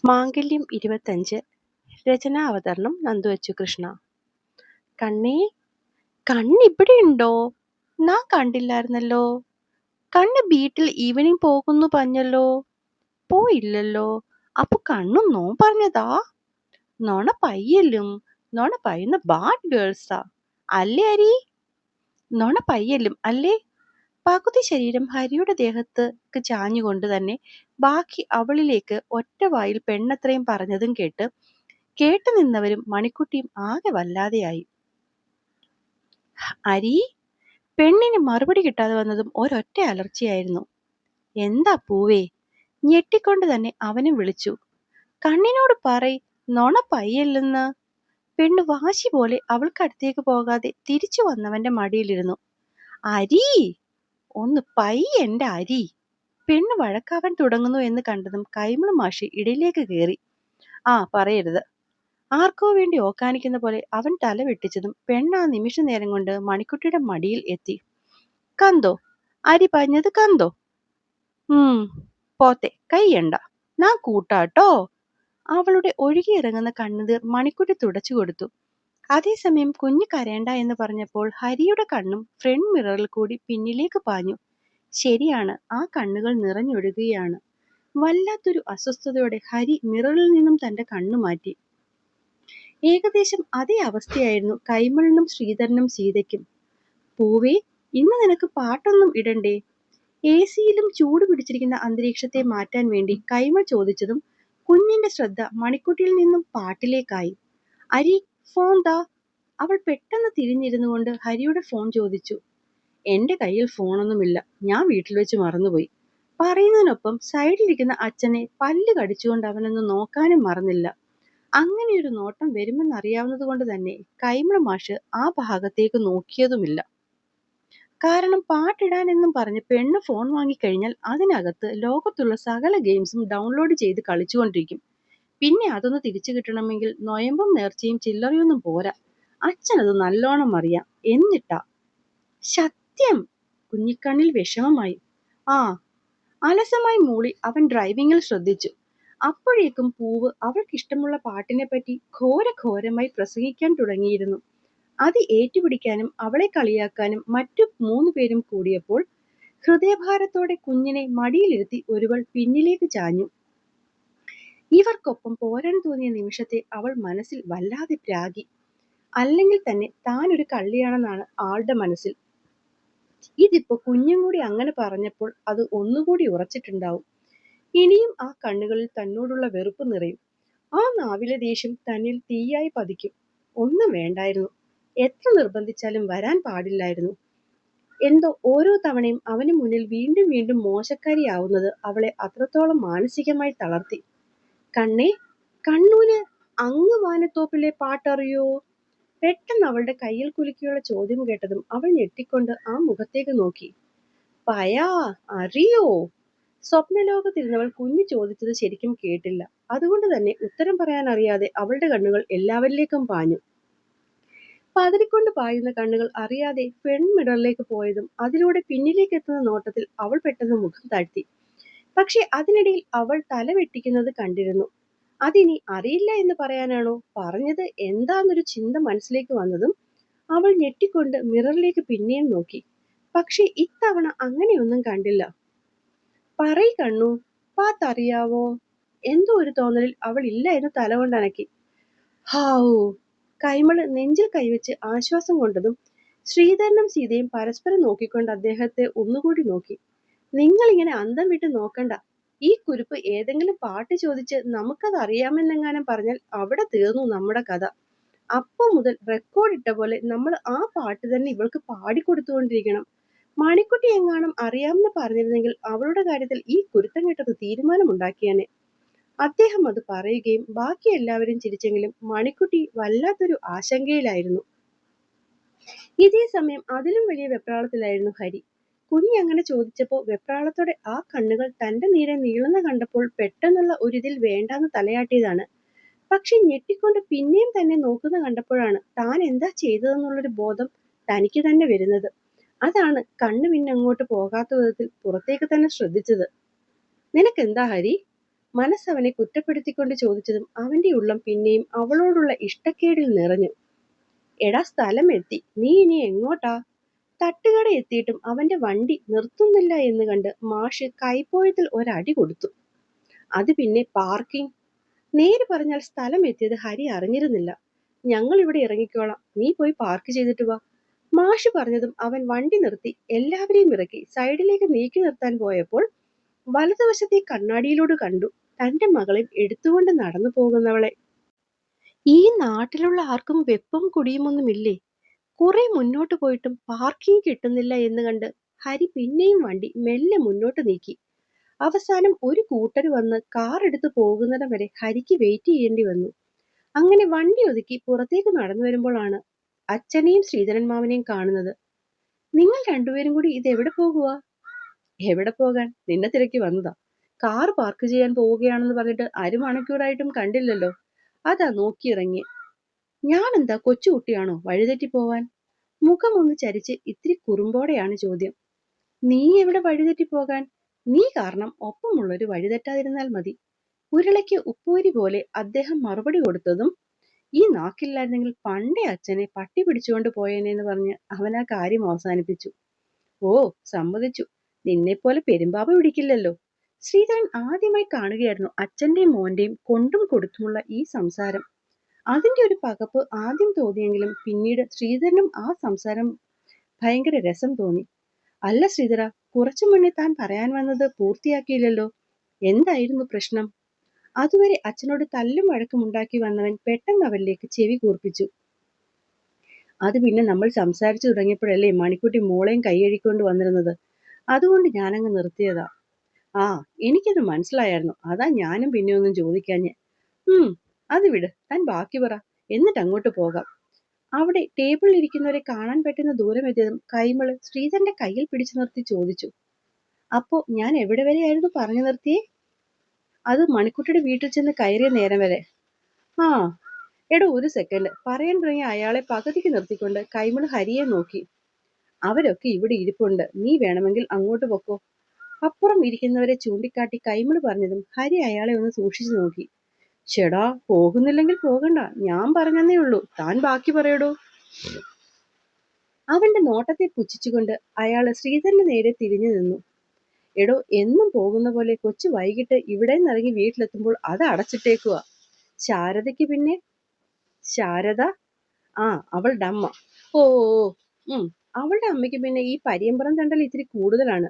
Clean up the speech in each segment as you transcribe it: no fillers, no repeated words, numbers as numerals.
മാംഗല്യം 25 രചനാവതരണം നന്ദു കൃഷ്ണ. കണ്ണേ, കണ്ണിവിടെയുണ്ടോ? നാൻ കണ്ടില്ലായിരുന്നല്ലോ. കണ്ണ് വീട്ടിൽ ഈവനിങ് പോകുന്നു പറഞ്ഞല്ലോ. പോയില്ലല്ലോ. അപ്പൊ കണ്ണു നോ പറഞ്ഞതാ? നൊണ പയ്യലും നൊണ പറയുന്ന ബാഡ് ഗേൾസാ അല്ലേ ഹരി? നൊണ പയ്യലും അല്ലേ? പകുതി ശരീരം ഹരിയുടെ ദേഹത്തേക്ക് ചാഞ്ഞുകൊണ്ട് തന്നെ ബാക്കി അവളിലേക്ക് ഒറ്റവായിൽ പെണ്ണത്രയും പറഞ്ഞതും കേട്ടു നിന്നവരും മണിക്കുട്ടിയും ആകെ വല്ലാതെയായി. ഹരി? പെണ്ണിന് മറുപടി കിട്ടാതെ വന്നതും ഒരൊറ്റ അലർച്ചയായിരുന്നു. എന്താ പൂവേ? ഞെട്ടിക്കൊണ്ട് തന്നെ അവനും വിളിച്ചു. കണ്ണിനോട് പറയ്, നൊണ പയ്യല്ലെന്ന്. പെണ്ണ് വാശി പോലെ അവൾക്കടുത്തേക്ക് പോകാതെ തിരിച്ചു വന്നവന്റെ മടിയിലിരുന്നു. അരി, ഒന്ന് എന്റെ അരി. പെണ്ണ് വഴക്കാവാൻ തുടങ്ങുന്നു എന്ന് കണ്ടതും കൈമൾ മാഷി ഇടയിലേക്ക് കയറി. ആ പറയരുത്. ആർക്കോ വേണ്ടി ഓക്കാനിക്കുന്ന പോലെ അവൻ തല വെട്ടിച്ചതും പെണ്ണ് ആ നിമിഷ നേരം കൊണ്ട് മണിക്കുട്ടിയുടെ മടിയിൽ എത്തി. കന്തോ? അരി പറഞ്ഞത് കന്തോ? പോത്തെ കയ്യണ്ട, നാൻ കൂട്ടാട്ടോ. അവളുടെ ഒഴുകിയിറങ്ങുന്ന കണ്ണുനീർ മണിക്കുട്ടി തുടച്ചു കൊടുത്തു. അതേസമയം കുഞ്ഞു കരയണ്ട എന്ന് പറഞ്ഞപ്പോൾ ഹരിയുടെ കണ്ണും ഫ്രണ്ട് മിററിൽ കൂടി പിന്നിലേക്ക് പാഞ്ഞു. ശരിയാണ്, ആ കണ്ണുകൾ നിറഞ്ഞൊഴുകുകയാണ്. വല്ലാത്തൊരു അസ്വസ്ഥതയോടെ ഹരി മിററിൽ നിന്നും തന്റെ കണ്ണു മാറ്റി. ഏകദേശം അതേ അവസ്ഥയായിരുന്നു കൈമളിനും ശ്രീധരനും സീതയ്ക്കും. പൂവേ, ഇന്ന് നിനക്ക് പാട്ടൊന്നും ഇടണ്ടേ? എസിയിലും ചൂട് പിടിച്ചിരിക്കുന്ന അന്തരീക്ഷത്തെ മാറ്റാൻ വേണ്ടി കൈമൾ ചോദിച്ചതും കുഞ്ഞിന്റെ ശ്രദ്ധ മണിക്കുട്ടിയിൽ നിന്നും പാട്ടിലേക്കായി. അരി, ഫോൺ ദാ. അവൾ പെട്ടെന്ന് തിരിഞ്ഞിരുന്നു കൊണ്ട് ഹരിയുടെ ഫോൺ ചോദിച്ചു. എന്റെ കയ്യിൽ ഫോണൊന്നുമില്ല, ഞാൻ വീട്ടിൽ വെച്ച് മറന്നുപോയി. പറയുന്നതിനൊപ്പം സൈഡിലിരിക്കുന്ന അച്ഛനെ പല്ല് കടിച്ചുകൊണ്ട് അവനൊന്ന് നോക്കാനും മറന്നില്ല. അങ്ങനെയൊരു നോട്ടം വരുമെന്നറിയാവുന്നത് കൊണ്ട് തന്നെ കൈമൾ മാഷ് ആ ഭാഗത്തേക്ക് നോക്കിയതുമില്ല. കാരണം പാട്ടിടാനെന്നും പറഞ്ഞ് പെണ്ണ് ഫോൺ വാങ്ങിക്കഴിഞ്ഞാൽ അതിനകത്ത് ലോകത്തുള്ള സകല ഗെയിംസും ഡൗൺലോഡ് ചെയ്ത് കളിച്ചുകൊണ്ടിരിക്കും. പിന്നെ അതൊന്ന് തിരിച്ചു കിട്ടണമെങ്കിൽ നൊയമ്പും നേർച്ചയും ചില്ലറയൊന്നും പോരാ. അച്ഛനത് നല്ലോണം അറിയാം. എന്നിട്ടാ സത്യം. കുഞ്ഞിക്കണ്ണിൽ വിഷമമായി. ആ, അലസമായി മൂളി അവൻ ഡ്രൈവിങ്ങിൽ ശ്രദ്ധിച്ചു. അപ്പോഴേക്കും പൂവ് അവൾക്കിഷ്ടമുള്ള പാട്ടിനെ പറ്റി ഘോരമായി പ്രസംഗിക്കാൻ തുടങ്ങിയിരുന്നു. അത് ഏറ്റുപിടിക്കാനും അവളെ കളിയാക്കാനും മറ്റു 3 പേരും കൂടിയപ്പോൾ ഹൃദയഭാരത്തോടെ കുഞ്ഞിനെ മടിയിലിരുത്തി ഒരുവൾ പിന്നിലേക്ക് ചാഞ്ഞു. ഇവർക്കൊപ്പം പോരാൻ തോന്നിയ നിമിഷത്തെ അവൾ മനസ്സിൽ വല്ലാതെ പ്രാഗി. അല്ലെങ്കിൽ തന്നെ താനൊരു കള്ളിയാണെന്നാണ് ആളുടെ മനസ്സിൽ. ഇതിപ്പോ കുഞ്ഞും കൂടി അങ്ങനെ പറഞ്ഞപ്പോൾ അത് ഒന്നുകൂടി ഉറച്ചിട്ടുണ്ടാവും. ഇനിയും ആ കണ്ണുകളിൽ തന്നോടുള്ള വെറുപ്പ് നിറയും. ആ നാവിലെ ദേഷ്യം തന്നിൽ തീയായി പതിക്കും. ഒന്നും വേണ്ടായിരുന്നു. എത്ര നിർബന്ധിച്ചാലും വരാൻ പാടില്ലായിരുന്നു. എന്തോ ഓരോ തവണയും അവന് മുന്നിൽ വീണ്ടും വീണ്ടും മോശക്കാരിയാവുന്നത് അവളെ അത്രത്തോളം മാനസികമായി തളർത്തി. കണ്ണേ, കണ്ണൂന് അങ്ങ് വാനത്തോപ്പിലെ പാട്ടറിയോ? പെട്ടെന്ന് അവളുടെ കയ്യിൽ കുലുക്കിയുള്ള ചോദ്യം കേട്ടതും അവൾ ഞെട്ടിക്കൊണ്ട് ആ മുഖത്തേക്ക് നോക്കി. പയാ, അറിയോ? സ്വപ്നലോകത്തിരുന്നവൾ കുഞ്ഞു ചോദിച്ചത് ശരിക്കും കേട്ടില്ല. അതുകൊണ്ട് തന്നെ ഉത്തരം പറയാൻ അറിയാതെ അവളുടെ കണ്ണുകൾ എല്ലാവരിലേക്കും പാഞ്ഞു. പതറിക്കൊണ്ട് പായുന്ന കണ്ണുകൾ അറിയാതെ പെൺമിടറിലേക്ക് പോയതും അതിലൂടെ പിന്നിലേക്ക് എത്തുന്ന നോട്ടത്തിൽ അവൾ പെട്ടെന്ന് മുഖം താഴ്ത്തി. പക്ഷെ അതിനിടയിൽ അവൾ തല വെട്ടിക്കുന്നത് കണ്ടിരുന്നു. അതിനി അറിയില്ല എന്ന് പറയാനാണോ പറഞ്ഞത് എന്താന്നൊരു ചിന്ത മനസ്സിലേക്ക് വന്നതും അവൾ ഞെട്ടിക്കൊണ്ട് മിററിലേക്ക് പിന്നെയും നോക്കി. പക്ഷെ ഇത്തവണ അങ്ങനെയൊന്നും കണ്ടില്ല. പറയ് കണ്ണു, പാത്തറിയാവോ? എന്തോ ഒരു തോന്നലിൽ അവൾ ഇല്ല എന്ന് തലകൊണ്ടനക്കി. ഹാവൂ. കൈമള് നെഞ്ചിൽ കൈവച്ച് ആശ്വാസം കൊണ്ടതും ശ്രീധരനും സീതയും പരസ്പരം നോക്കിക്കൊണ്ട് അദ്ദേഹത്തെ ഒന്നുകൂടി നോക്കി. നിങ്ങളിങ്ങനെ അന്തം വിട്ട് നോക്കണ്ട. ഈ കുരുപ്പ് ഏതെങ്കിലും പാട്ട് ചോദിച്ച് നമുക്കത് അറിയാമെന്നെങ്ങാനും പറഞ്ഞാൽ അവിടെ തീർന്നു നമ്മുടെ കഥ. അപ്പം മുതൽ റെക്കോർഡ് ഇട്ട പോലെ നമ്മൾ ആ പാട്ട് തന്നെ ഇവൾക്ക് പാടിക്കൊടുത്തുകൊണ്ടിരിക്കണം. മണിക്കുട്ടി എങ്ങാനും അറിയാമെന്ന് പറഞ്ഞിരുന്നെങ്കിൽ അവളുടെ കാര്യത്തിൽ ഈ കുരുത്തം കെട്ടത് തീരുമാനമുണ്ടാക്കിയാനെ. അദ്ദേഹം അത് പറയുകയും ബാക്കി എല്ലാവരും ചിരിച്ചെങ്കിലും മണിക്കുട്ടി വല്ലാത്തൊരു ആശങ്കയിലായിരുന്നു. ഇതേ സമയം അതിലും വലിയ വെപ്രാളത്തിലായിരുന്നു ഹരി. കുഞ്ഞങ്ങനെ ചോദിച്ചപ്പോ വെപ്രാളത്തോടെ ആ കണ്ണുകൾ തന്റെ നേരെ നീളുന്ന കണ്ടപ്പോൾ പെട്ടെന്നുള്ള ഒരിതിൽ വേണ്ടാന്ന് തലയാട്ടിയതാണ്. പക്ഷെ ഞെട്ടിക്കൊണ്ട് പിന്നെയും തന്നെ നോക്കുന്ന കണ്ടപ്പോഴാണ് താൻ എന്താ ചെയ്തതെന്നുള്ളൊരു ബോധം തനിക്ക് തന്നെ വരുന്നത്. അതാണ് കണ്ണ് പിന്നെ അങ്ങോട്ട് പോകാത്ത വിധത്തിൽ പുറത്തേക്ക് തന്നെ ശ്രദ്ധിച്ചത്. നിനക്കെന്താ ഹരി? മനസ്സവനെ കുറ്റപ്പെടുത്തിക്കൊണ്ട് ചോദിച്ചതും അവന്റെ ഉള്ളം പിന്നെയും അവളോടുള്ള ഇഷ്ടക്കേടിൽ നിറഞ്ഞു. എടാ, സ്ഥലം എത്തി, നീ ഇനി എങ്ങോട്ടാ? തട്ടുകട എത്തിയിട്ടും അവന്റെ വണ്ടി നിർത്തുന്നില്ല എന്ന് കണ്ട് മാഷ് കൈപ്പോയത്തിൽ ഒരടി കൊടുത്തു. അത് പിന്നെ പാർക്കിംഗ്. നേര് പറഞ്ഞാൽ സ്ഥലം എത്തിയത് ഹരി അറിഞ്ഞിരുന്നില്ല. ഞങ്ങൾ ഇവിടെ ഇറങ്ങിക്കോളാം, നീ പോയി പാർക്ക് ചെയ്തിട്ട് വാ. മാഷ് പറഞ്ഞതും അവൻ വണ്ടി നിർത്തി എല്ലാവരെയും ഇറക്കി സൈഡിലേക്ക് നീക്കി നിർത്താൻ പോയപ്പോൾ വലതുവശത്തെ കണ്ണാടിയിലൂടെ കണ്ടു തന്റെ മകളെ എടുത്തുകൊണ്ട് നടന്നു പോകുന്നവളെ. ഈ നാട്ടിലുള്ള ആർക്കും വെപ്പും കുടിയുമൊന്നുമില്ലേ? കുറെ മുന്നോട്ട് പോയിട്ടും പാർക്കിംഗ് കിട്ടുന്നില്ല എന്ന് കണ്ട് ഹരി പിന്നെയും വണ്ടി മെല്ലെ മുന്നോട്ട് നീക്കി. അവസാനം ഒരു കൂട്ടർ വന്ന് കാർ എടുത്തു പോകുന്നിടം വരെ ഹരിക്ക് വെയിറ്റ് ചെയ്യേണ്ടി വന്നു. അങ്ങനെ വണ്ടി ഒതുക്കി പുറത്തേക്ക് നടന്നു വരുമ്പോഴാണ് അച്ഛനെയും ശ്രീധരൻ മാമനെയും കാണുന്നത്. നിങ്ങൾ രണ്ടുപേരും കൂടി ഇതെവിടെ പോകുക? എവിടെ പോകാൻ, നിന്നെ തിരക്കി വന്നതാ. കാർ പാർക്ക് ചെയ്യാൻ പോവുകയാണെന്ന് പറഞ്ഞിട്ട് അരമണിക്കൂറായിട്ടും കണ്ടില്ലല്ലോ. അതാ നോക്കിയിറങ്ങി. ഞാൻ എന്താ കൊച്ചുകുട്ടിയാണോ വഴിതെറ്റി പോവാൻ? മുഖമൊന്ന് ചരിച്ച് ഇത്തിരി കുറുമ്പോടെയാണ് ചോദ്യം. നീ എവിടെ വഴിതെറ്റി പോകാൻ? നീ കാരണം ഒപ്പമുള്ളൊരു വഴിതെറ്റാതിരുന്നാൽ മതി. ഉരുളയ്ക്ക് ഉപ്പൂരി പോലെ അദ്ദേഹം മറുപടി കൊടുത്തതും ഈ നാക്കില്ലായിരുന്നെങ്കിൽ പണ്ടേ അച്ഛനെ പട്ടി പിടിച്ചുകൊണ്ട് പോയേനെന്ന് പറഞ്ഞ് അവൻ ആ കാര്യം അവസാനിപ്പിച്ചു. ഓ, സമ്മതിച്ചു, നിന്നെപ്പോലെ പെരുമ്പാമ്പ് പിടിക്കില്ലല്ലോ. ശ്രീധരൻ ആദ്യമായി കാണുകയായിരുന്നു അച്ഛന്റെയും മോന്റെയും കൊണ്ടും കൊടുത്തുമുള്ള ഈ സംസാരം. അതിന്റെ ഒരു പകപ്പ് ആദ്യം തോന്നിയെങ്കിലും പിന്നീട് ശ്രീധരനും ആ സംസാരം ഭയങ്കര രസം തോന്നി. അല്ല ശ്രീധര, കുറച്ചു മുന്നേ താൻ പറയാൻ വന്നത് പൂർത്തിയാക്കിയില്ലല്ലോ. എന്തായിരുന്നു പ്രശ്നം? അതുവരെ അച്ഛനോട് തല്ലും വഴക്കും ഉണ്ടാക്കി വന്നവൻ പെട്ടെന്ന് അവരിലേക്ക് ചെവി കൂർപ്പിച്ചു. അത് പിന്നെ നമ്മൾ സംസാരിച്ചു തുടങ്ങിയപ്പോഴല്ലേ മണിക്കുട്ടി മോളെയും കൈയഴിക്കൊണ്ട് വന്നിരുന്നത്. അതുകൊണ്ട് ഞാനങ്ങ് നിർത്തിയതാ. ആ, എനിക്കത് മനസ്സിലായിരുന്നു. അതാ ഞാനും പിന്നെ ഒന്നും ചോദിക്കാഞ്ഞ്. അത് വിട്, താൻ ബാക്കി പറ, എന്നിട്ട് അങ്ങോട്ട് പോകാം. അവിടെ ടേബിളിൽ ഇരിക്കുന്നവരെ കാണാൻ പറ്റുന്ന ദൂരം എത്തിയതും കൈമള് ശ്രീധരന്റെ കയ്യിൽ പിടിച്ചു നിർത്തി ചോദിച്ചു. അപ്പോ ഞാൻ എവിടെ വരെയായിരുന്നു പറഞ്ഞു നിർത്തിയേ? അത് മണിക്കുട്ടിയുടെ വീട്ടിൽ ചെന്ന് കയറിയ നേരം വരെ. ആ, എടോ ഒരു സെക്കൻഡ്, പറയാൻ തുടങ്ങിയ അയാളെ പകുതിക്ക് നിർത്തിക്കൊണ്ട് കൈമള് ഹരിയെ നോക്കി. അവരൊക്കെ ഇവിടെ ഇരിപ്പുണ്ട്, നീ വേണമെങ്കിൽ അങ്ങോട്ട് പൊക്കോ. അപ്പുറം ഇരിക്കുന്നവരെ ചൂണ്ടിക്കാട്ടി കൈമള് പറഞ്ഞതും ഹരി അയാളെ ഒന്ന് സൂക്ഷിച്ചു നോക്കി. ചേടാ, പോകുന്നില്ലെങ്കിൽ പോകണ്ട, ഞാൻ പറഞ്ഞതേ ഉള്ളൂ, താൻ ബാക്കി പറയടോ. അവന്റെ നോട്ടത്തെ പുച്ഛിച്ചുകൊണ്ട് അയാള് ശ്രീധരന് നേരെ തിരിഞ്ഞു നിന്നു. എടോ, എന്നും പോകുന്ന പോലെ കൊച്ചു വൈകിട്ട് ഇവിടെ നിന്നിറങ്ങി വീട്ടിലെത്തുമ്പോൾ അത് അടച്ചിട്ടേക്കുക. ശാരദയ്ക്ക് പിന്നെ? ശാരദ? ആ, അവളുടെ അമ്മ. ഓ അവളുടെ അമ്മയ്ക്ക് പിന്നെ ഈ പരിയമ്പറം തണ്ടൽ ഇത്തിരി കൂടുതലാണ്.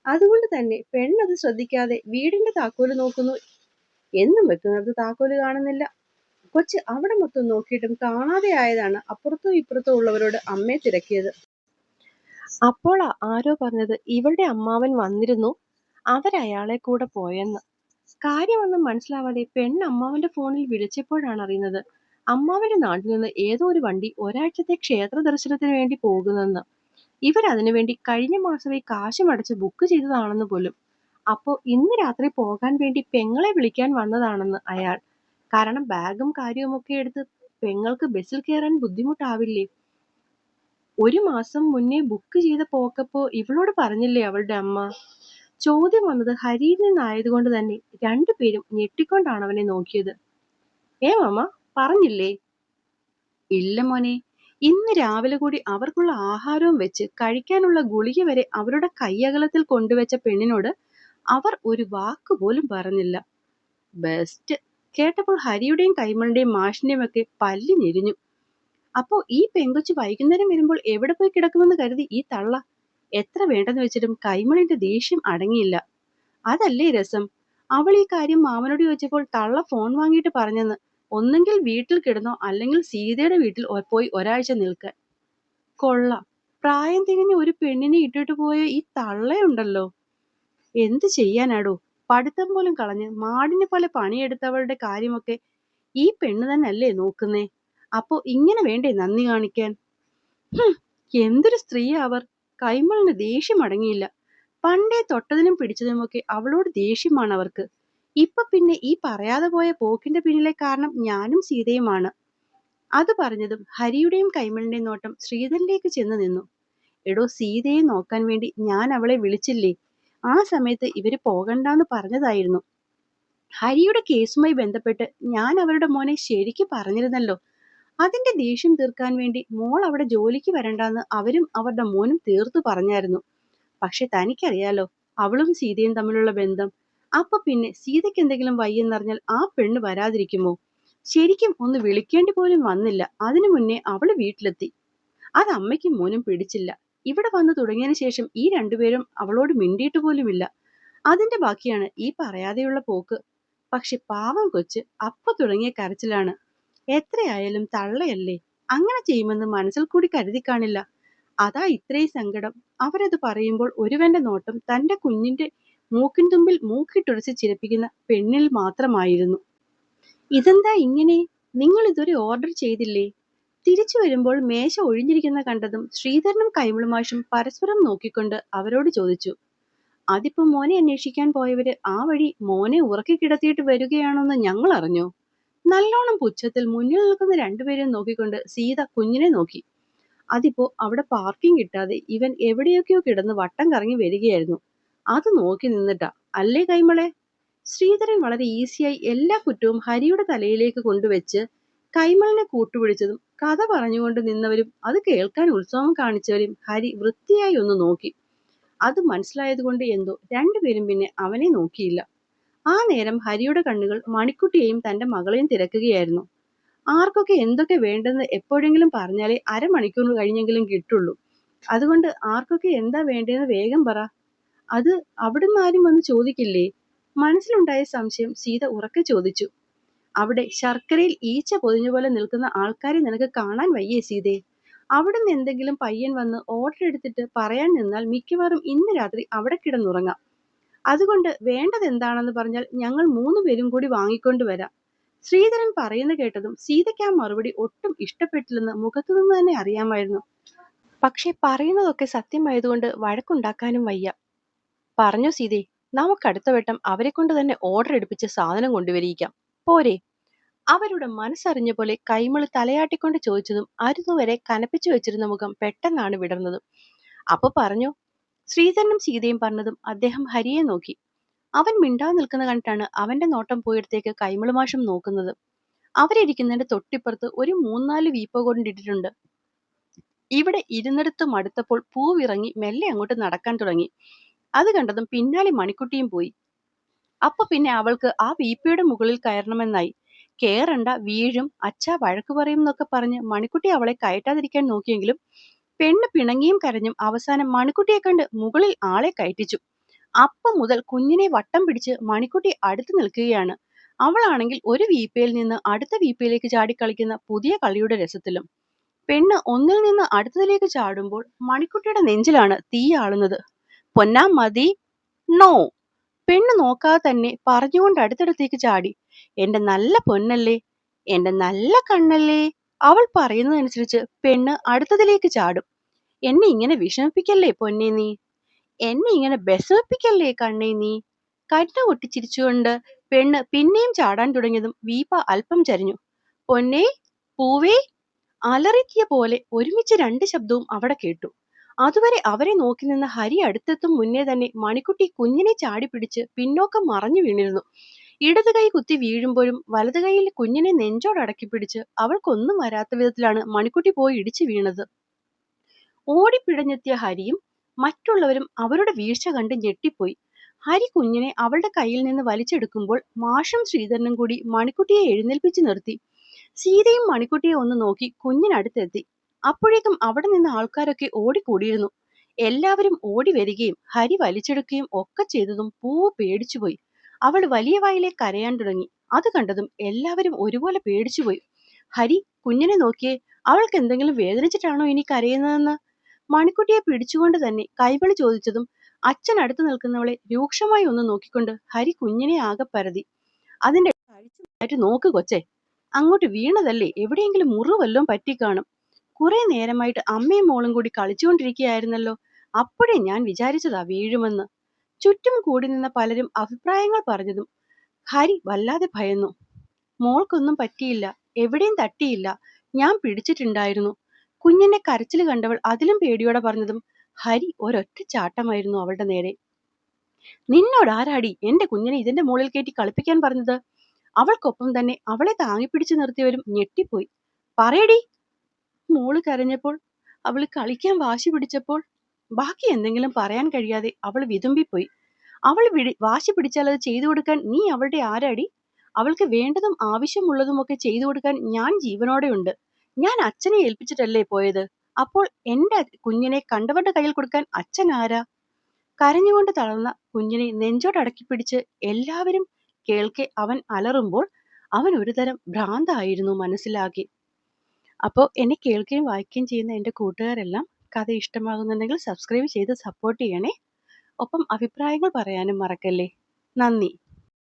അതുകൊണ്ട് തന്നെ പെണ്ണത് ശ്രദ്ധിക്കാതെ വീടിന്റെ താക്കോല് നോക്കുന്നു. എന്നും വെക്കുന്നിടത്ത് താക്കോല് കാണുന്നില്ല. കൊച്ച് അവിടെ മൊത്തം നോക്കിയിട്ടും കാണാതെ ആയതാണ് അപ്പുറത്തോ ഇപ്പുറത്തോ ഉള്ളവരോട് അമ്മയെ തിരക്കിയത്. അപ്പോൾ ആരോ പറഞ്ഞത് ഇവളുടെ അമ്മാവൻ വന്നിരുന്നു, അവരയാളെ കൂടെ പോയെന്ന്. കാര്യമൊന്നും മനസ്സിലാവാതെ പെണ്ണ് അമ്മാവന്റെ ഫോണിൽ വിളിച്ചപ്പോഴാണ് അറിയുന്നത് അമ്മാവന്റെ നാട്ടിൽ നിന്ന് ഏതോ ഒരു വണ്ടി ഒരാഴ്ചത്തെ ക്ഷേത്ര ദർശനത്തിന് വേണ്ടി പോകുന്നെന്ന്. ഇവരതിനു വേണ്ടി കഴിഞ്ഞ മാസമേ കാശുമടച്ച് ബുക്ക് ചെയ്തതാണെന്ന് പോലും. അപ്പോ ഇന്ന് രാത്രി പോകാൻ വേണ്ടി പെങ്ങളെ വിളിക്കാൻ വന്നതാണെന്ന് അയാൾ. കാരണം ബാഗും കാര്യവുമൊക്കെ എടുത്ത് പെങ്ങൾക്ക് ബസ്സിൽ കയറാൻ ബുദ്ധിമുട്ടാവില്ലേ? ഒരു മാസം മുന്നേ ബുക്ക് ചെയ്ത പോക്കപ്പോ ഇവളോട് പറഞ്ഞില്ലേ അവളുടെ അമ്മ? ചോദ്യം വന്നത് ഹരിയിൽ നിന്നായതുകൊണ്ട് തന്നെ രണ്ടുപേരും ഞെട്ടിക്കൊണ്ടാണ് അവനെ നോക്കിയത്. മാമ, പറഞ്ഞില്ലേ? ഇല്ല മോനെ, ഇന്ന് രാവിലെ കൂടി അവർക്കുള്ള ആഹാരവും വെച്ച് കഴിക്കാനുള്ള ഗുളിക വരെ അവരുടെ കൈയകലത്തിൽ കൊണ്ടുവച്ച പെണ്ണിനോട് അവർ ഒരു വാക്ക് പോലും പറഞ്ഞില്ല. ബെസ്റ്റ്. കേട്ടപ്പോൾ ഹരിയുടെയും കൈമളുടെയും മാഷിന്റെയും ഒക്കെ പല്ലി ഞെരിഞ്ഞു. അപ്പോ ഈ പെങ്കൊച്ചു വൈകുന്നേരം വരുമ്പോൾ എവിടെ പോയി കിടക്കുമെന്ന് കരുതി ഈ തള്ള? എത്ര വേണ്ടെന്ന് വെച്ചിട്ടും കൈമളിന്റെ ദേഷ്യം അടങ്ങിയില്ല. അതല്ലേ രസം. അവൾ ഈ കാര്യം മാമനോട് ചോദിച്ചപ്പോൾ തള്ള ഫോൺ വാങ്ങിയിട്ട് പറഞ്ഞെന്ന് ഒന്നെങ്കിൽ വീട്ടിൽ കിടന്നോ അല്ലെങ്കിൽ സീതയുടെ വീട്ടിൽ പോയി ഒരാഴ്ച നിൽക്കാൻ. കൊള്ളാം, പ്രായം തികഞ്ഞ ഒരു പെണ്ണിനെ ഇട്ടിട്ട് പോയ ഈ തള്ളയുണ്ടല്ലോ. എന്ത് ചെയ്യാനാടോ, പഠിത്തം പോലും കളഞ്ഞ് മാടിനെ പോലെ പണിയെടുത്തവളുടെ കാര്യമൊക്കെ ഈ പെണ്ണ് തന്നെയല്ലേ നോക്കുന്നേ. അപ്പോ ഇങ്ങനെ വേണ്ടേ നന്ദി കാണിക്കാൻ? എന്തൊരു സ്ത്രീയാ അവർ. കൈമളിന് ദേഷ്യം അടങ്ങിയില്ല. പണ്ടേ തൊട്ടതിനും പിടിച്ചതുമൊക്കെ അവളോട് ദേഷ്യമാണ് അവർക്ക്. ഇപ്പൊ പിന്നെ ഈ പറയാതെ പോയ പോക്കിന്റെ പിന്നിലെ കാരണം ഞാനും സീതയുമാണ്. അത് പറഞ്ഞതും ഹരിയുടെയും കൈമളിന്റെയും നോട്ടം ശ്രീധരനിലേക്ക് ചെന്ന് നിന്നു. എടോ, സീതയെ നോക്കാൻ വേണ്ടി ഞാൻ അവളെ വിളിച്ചില്ലേ? ആ സമയത്ത് ഇവര് പോകണ്ടാന്ന് പറഞ്ഞതായിരുന്നു. ഹരിയുടെ കേസുമായി ബന്ധപ്പെട്ട് ഞാൻ അവരുടെ മോനെ ശരിക്ക് പറഞ്ഞിരുന്നല്ലോ. അതിന്റെ ദേഷ്യം തീർക്കാൻ വേണ്ടി മോൾ അവിടെ ജോലിക്ക് വരണ്ടാന്ന് അവരും അവരുടെ മോനും തീർത്തു പറഞ്ഞായിരുന്നു. പക്ഷെ തനിക്കറിയാലോ അവളും സീതയും തമ്മിലുള്ള ബന്ധം. അപ്പൊ പിന്നെ സീതയ്ക്ക് എന്തെങ്കിലും വയ്യെന്നറിഞ്ഞാൽ ആ പെണ്ണ് വരാതിരിക്കുമോ? ശരിക്കും ഒന്ന് വിളിക്കേണ്ടി പോലും വന്നില്ല. അതിനു മുന്നേ അവള് വീട്ടിലെത്തി. അത് അമ്മയ്ക്കും മോനും പിടിച്ചില്ല. ഇവിടെ വന്നു തുടങ്ങിയതിനു ശേഷം ഈ രണ്ടുപേരും അവളോട് മിണ്ടിയിട്ട് പോലുമില്ല. അതിന്റെ ബാക്കിയാണ് ഈ പറയാതെയുള്ള പോക്ക്. പക്ഷെ പാവം കൊച്ച് അപ്പൊ തുടങ്ങിയ കരച്ചിലാണ്. എത്രയായാലും തള്ളയല്ലേ, അങ്ങനെ ചെയ്യുമെന്ന് മനസ്സിൽ കൂടി കരുതി കാണില്ല. അതാ ഇത്രയും സങ്കടം. അവരത് പറയുമ്പോൾ ഒരുവന്റെ നോട്ടം തന്റെ കുഞ്ഞിന്റെ മൂക്കിൻ തുമ്പിൽ മൂക്കിട്ടുടച്ച് ചിരിപ്പിക്കുന്ന പെണ്ണിൽ മാത്രമായിരുന്നു. ഇതെന്താ ഇങ്ങനെ? നിങ്ങൾ ഇതൊരു ഓർഡർ ചെയ്തില്ലേ? തിരിച്ചു വരുമ്പോൾ മേശ ഒഴിഞ്ഞിരിക്കുന്ന കണ്ടതും ശ്രീധരനും കൈമളുമാഷും പരസ്പരം നോക്കിക്കൊണ്ട് അവരോട് ചോദിച്ചു. അതിപ്പോ മോനെ അന്വേഷിക്കാൻ പോയവര് ആ വഴി മോനെ ഉറക്കി കിടത്തിയിട്ട് വരികയാണോന്ന് ഞങ്ങൾ അറിഞ്ഞു. നല്ലോണം പുച്ഛത്തിൽ മുന്നിൽ നിൽക്കുന്ന രണ്ടുപേരെയും നോക്കിക്കൊണ്ട് സീത കുഞ്ഞിനെ നോക്കി. അതിപ്പോ അവിടെ പാർക്കിംഗ് കിട്ടാതെ ഇവൻ എവിടെയൊക്കെയോ കിടന്ന് വട്ടം കറങ്ങി വരികയായിരുന്നു. അത് നോക്കി നിന്നിട്ടാ അല്ലേ കൈമളെ? ശ്രീധരൻ വളരെ ഈസിയായി എല്ലാ കുറ്റവും ഹരിയുടെ തലയിലേക്ക് കൊണ്ടുവച്ച് കൈമളിനെ കൂട്ടുപിടിച്ചതും കഥ പറഞ്ഞുകൊണ്ട് നിന്നവരും അത് കേൾക്കാൻ ഉത്സവം കാണിച്ചവരും ഹരി വൃത്തിയായി ഒന്ന് നോക്കി. അത് മനസ്സിലായതുകൊണ്ട് എന്തോ രണ്ടുപേരും പിന്നെ അവനെ നോക്കിയില്ല. ആ നേരം ഹരിയുടെ കണ്ണുകൾ മണിക്കുട്ടിയെയും തന്റെ മകളെയും തിരക്കുകയായിരുന്നു. ആർക്കൊക്കെ എന്തൊക്കെ വേണ്ടെന്ന് എപ്പോഴെങ്കിലും പറഞ്ഞാലേ അരമണിക്കൂർ കഴിഞ്ഞെങ്കിലും കിട്ടുള്ളൂ. അതുകൊണ്ട് ആർക്കൊക്കെ എന്താ വേണ്ടതെന്ന് വേഗം പറ. അത് അവിടുന്ന് ആരും വന്ന് ചോദിക്കില്ലേ? മനസ്സിലുണ്ടായ സംശയം സീത ഉറക്കെ ചോദിച്ചു. അവിടെ ശർക്കരയിൽ ഈച്ച പൊതിഞ്ഞ പോലെ നിൽക്കുന്ന ആൾക്കാരെ നിനക്ക് കാണാൻ വയ്യേ സീതേ? അവിടുന്ന് എന്തെങ്കിലും പയ്യൻ വന്ന് ഓർഡർ എടുത്തിട്ട് പറയാൻ നിന്നാൽ മിക്കവാറും ഇന്ന് രാത്രി അവിടെ കിടന്നുറങ്ങാം. അതുകൊണ്ട് വേണ്ടത് എന്താണെന്ന് പറഞ്ഞാൽ ഞങ്ങൾ 3 പേരും കൂടി വാങ്ങിക്കൊണ്ട് വരാം. ശ്രീധരൻ പറയുന്ന കേട്ടതും സീതയ്ക്ക് ആ മറുപടി ഒട്ടും ഇഷ്ടപ്പെട്ടില്ലെന്ന് മുഖത്തുനിന്ന് തന്നെ അറിയാമായിരുന്നു. പക്ഷെ പറയുന്നതൊക്കെ സത്യമായതുകൊണ്ട് വഴക്കുണ്ടാക്കാനും വയ്യ. പറഞ്ഞു സീതേ, നമുക്ക് അടുത്ത വട്ടം അവരെ കൊണ്ട് തന്നെ ഓർഡർ എടുപ്പിച്ച് സാധനം കൊണ്ടുവരിക്കാം പോരെ? അവരുടെ മനസ്സറിഞ്ഞ പോലെ കൈമള് തലയാട്ടിക്കൊണ്ട് ചോദിച്ചതും അരുതുവരെ കനപ്പിച്ചു വെച്ചിരുന്ന മുഖം പെട്ടെന്നാണ് വിടർന്നത്. അപ്പൊ പറഞ്ഞു. ശ്രീധരനും സീതയും പറഞ്ഞതും അദ്ദേഹം ഹരിയെ നോക്കി. അവൻ മിണ്ടാതെ നിൽക്കുന്ന കണ്ടിട്ടാണ് അവന്റെ നോട്ടം പോയിടത്തേക്ക് കൈമളുമാഷും നോക്കുന്നത്. അവരിയ്ക്കുന്നതിന്റെ തൊട്ടിപ്പുറത്ത് ഒരു 3-4 വീപ്പ കൊണ്ടിട്ടിട്ടുണ്ട്. ഇവിടെ ഇരുന്നിടത്ത് മടുത്തപ്പോൾ പൂവിറങ്ങി മെല്ലെ അങ്ങോട്ട് നടക്കാൻ തുടങ്ങി. അത് കണ്ടതും പിന്നാലെ മണിക്കുട്ടിയും പോയി. അപ്പൊ പിന്നെ അവൾക്ക് ആ വീപ്പയുടെ മുകളിൽ കയറണമെന്നായി. കേറണ്ട, വീഴും, അച്ഛാ വഴക്കു പറയും എന്നൊക്കെ പറഞ്ഞ് മണിക്കുട്ടി അവളെ കയറ്റാതിരിക്കാൻ നോക്കിയെങ്കിലും പെണ്ണ് പിണങ്ങിയും കരഞ്ഞും അവസാനം മണിക്കുട്ടിയെ കണ്ട് മുകളിൽ ആളെ കയറ്റിച്ചു. അപ്പം മുതൽ കുഞ്ഞിനെ വട്ടം പിടിച്ച് മണിക്കുട്ടി അടുത്ത് നിൽക്കുകയാണ്. അവളാണെങ്കിൽ ഒരു വീപ്പയിൽ നിന്ന് അടുത്ത വീപ്പയിലേക്ക് ചാടിക്കളിക്കുന്ന പുതിയ കളിയുടെ രസത്തിലും. പെണ്ണ് ഒന്നിൽ നിന്ന് അടുത്തതിലേക്ക് ചാടുമ്പോൾ മണിക്കുട്ടിയുടെ നെഞ്ചിലാണ് തീയാളുന്നത്. പൊന്നാ മതി, നോ. പെണ്ണ് നോക്കാതെ തന്നെ പറഞ്ഞുകൊണ്ട് അടുത്തടുത്തേക്ക് ചാടി. എന്റെ നല്ല പൊന്നല്ലേ, എന്റെ നല്ല കണ്ണല്ലേ. അവൾ പറയുന്നതനുസരിച്ച് പെണ്ണ് അടുത്തതിലേക്ക് ചാടും. എന്നെ ഇങ്ങനെ വിഷമിപ്പിക്കല്ലേ പൊന്നേ നീ, എന്നെ ഇങ്ങനെ ബെസമിപ്പിക്കല്ലേ കണ്ണേ നീ. കണ്ണു പൊട്ടിച്ചിരിച്ചുകൊണ്ട് പെണ്ണ് പിന്നെയും ചാടാൻ തുടങ്ങിയതും വീപ്പ അല്പം ചരിഞ്ഞു. പൊന്നേ, പൂവേ, അലറിയ പോലെ ഒരുമിച്ച് 2 ശബ്ദവും അവിടെ കേട്ടു. അതുവരെ അവരെ നോക്കി നിന്ന ഹരി അടുത്തെത്തും മുന്നേ തന്നെ മണിക്കുട്ടി കുഞ്ഞിനെ ചാടി പിടിച്ച് പിന്നോക്കം മറഞ്ഞു വീണിരുന്നു. ഇടത് കൈ കുത്തി വീഴുമ്പോഴും വലത് കൈയിൽ കുഞ്ഞിനെ നെഞ്ചോടടക്കി പിടിച്ച് അവൾക്കൊന്നും വരാത്ത വിധത്തിലാണ് മണിക്കുട്ടി പോയി ഇടിച്ചു വീണത്. ഓടിപ്പിഴഞ്ഞെത്തിയ ഹരിയും മറ്റുള്ളവരും അവരുടെ വീഴ്ച കണ്ട് ഞെട്ടിപ്പോയി. ഹരി കുഞ്ഞിനെ അവളുടെ കയ്യിൽ നിന്ന് വലിച്ചെടുക്കുമ്പോൾ മാഷും ശ്രീധരനും കൂടി മണിക്കുട്ടിയെ എഴുന്നേൽപ്പിച്ചു നിർത്തി. സീതയും മണിക്കുട്ടിയെ ഒന്ന് നോക്കി കുഞ്ഞിനടുത്തെത്തി. അപ്പോഴേക്കും അവിടെ നിന്ന് ആൾക്കാരൊക്കെ ഓടിക്കൂടിയിരുന്നു. എല്ലാവരും ഓടി വരികയും ഹരി വലിച്ചെടുക്കുകയും ഒക്കെ ചെയ്തതും പൂവ് പേടിച്ചുപോയി. അവൾ വലിയ വായിലെ കരയാൻ തുടങ്ങി. അത് കണ്ടതും എല്ലാവരും ഒരുപോലെ പേടിച്ചുപോയി. ഹരി കുഞ്ഞിനെ നോക്കിയേ, അവൾക്ക് എന്തെങ്കിലും വേദനിച്ചിട്ടാണോ ഇനി കരയുന്നതെന്ന്. മണിക്കുട്ടിയെ പിടിച്ചുകൊണ്ട് തന്നെ കൈവളി ചോദിച്ചതും അച്ഛൻ അടുത്ത് നിൽക്കുന്നവളെ രൂക്ഷമായി ഒന്ന് നോക്കിക്കൊണ്ട് ഹരി കുഞ്ഞിനെ ആകെ പരതി. അതിന്റെ അഴിച്ചു നോക്ക് കൊച്ചേ, അങ്ങോട്ട് വീണതല്ലേ, എവിടെയെങ്കിലും മുറിവെല്ലാം പറ്റിക്കാണും. കുറെ നേരമായിട്ട് അമ്മയും മോളും കൂടി കളിച്ചുകൊണ്ടിരിക്കുകയായിരുന്നല്ലോ, അപ്പോഴേ ഞാൻ വിചാരിച്ചതാ വീഴുമെന്ന്. ചുറ്റും കൂടി നിന്ന പലരും അഭിപ്രായങ്ങൾ പറഞ്ഞതും ഹരി വല്ലാതെ ഭയന്നു. മോൾക്കൊന്നും പറ്റിയില്ല, എവിടെയും തട്ടിയില്ല, ഞാൻ പിടിച്ചിട്ടുണ്ടായിരുന്നു. കുഞ്ഞിന്റെ കരച്ചിൽ കണ്ടവൾ അതിലും പേടിയോടെ പറഞ്ഞതും ഹരി ഒരൊറ്റ ചാട്ടമായിരുന്നു അവളുടെ നേരെ. നിന്നോട് ആരാടി എന്റെ കുഞ്ഞിനെ ഇതിന്റെ മുകളിൽ കയറ്റി കളിപ്പിക്കാൻ പറഞ്ഞത്? അവൾക്കൊപ്പം തന്നെ അവളെ താങ്ങിപ്പിടിച്ചു നിർത്തിയവരും ഞെട്ടിപ്പോയി. പറയടി. മോള് കരഞ്ഞപ്പോൾ, അവള് കളിക്കാൻ വാശി പിടിച്ചപ്പോൾ, ബാക്കി എന്തെങ്കിലും പറയാൻ കഴിയാതെ അവൾ വിതുമ്പിപ്പോയി. അവൾ വാശി പിടിച്ചാൽ അത് ചെയ്തു കൊടുക്കാൻ നീ അവളുടെ ആരാടി? അവൾക്ക് വേണ്ടതും ആവശ്യമുള്ളതുമൊക്കെ ചെയ്തു കൊടുക്കാൻ ഞാൻ ജീവനോടെ ഉണ്ട്. ഞാൻ അച്ഛനെ ഏൽപ്പിച്ചിട്ടല്ലേ പോയത്. അപ്പോൾ എന്റെ കുഞ്ഞിനെ കണ്ടവന്റെ കയ്യിൽ കൊടുക്കാൻ അച്ഛൻ ആരാ? കരഞ്ഞുകൊണ്ട് തളർന്ന കുഞ്ഞിനെ നെഞ്ചോടടക്കി പിടിച്ച് എല്ലാവരും കേൾക്കെ അവൻ അലറുമ്പോൾ അവൻ ഒരുതരം ഭ്രാന്തായിരുന്നു മനസ്സിലാകെ. അപ്പോൾ എന്നെ കേൾക്കുകയും വായിക്കുകയും ചെയ്യുന്ന എൻ്റെ കൂട്ടുകാരെല്ലാം കഥ ഇഷ്ടമാകുന്നുണ്ടെങ്കിൽ സബ്സ്ക്രൈബ് ചെയ്ത് സപ്പോർട്ട് ചെയ്യണേ. ഒപ്പം അഭിപ്രായങ്ങൾ പറയാനും മറക്കല്ലേ. നന്ദി.